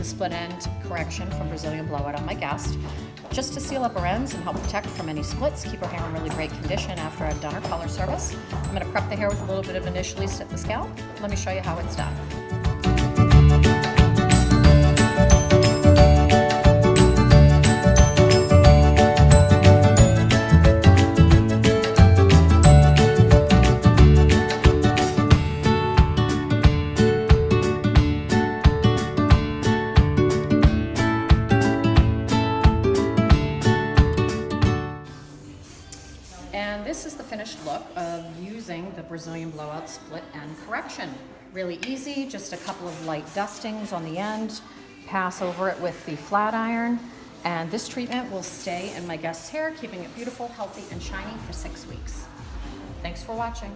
the split end correction from Brazilian Blowout on my guest, just to seal up her ends and help protect from any splits, keep her hair in really great condition after I've done her color service. I'm going to prep the hair with a little bit of initially at the scalp. Let me show you how it's done. And this is the finished look of using the Brazilian Blowout split end correction. Really easy, just a couple of light dustings on the end, pass over it with the flat iron, and this treatment will stay in my guest's hair, keeping it beautiful, healthy, and shiny for 6 weeks. Thanks for watching.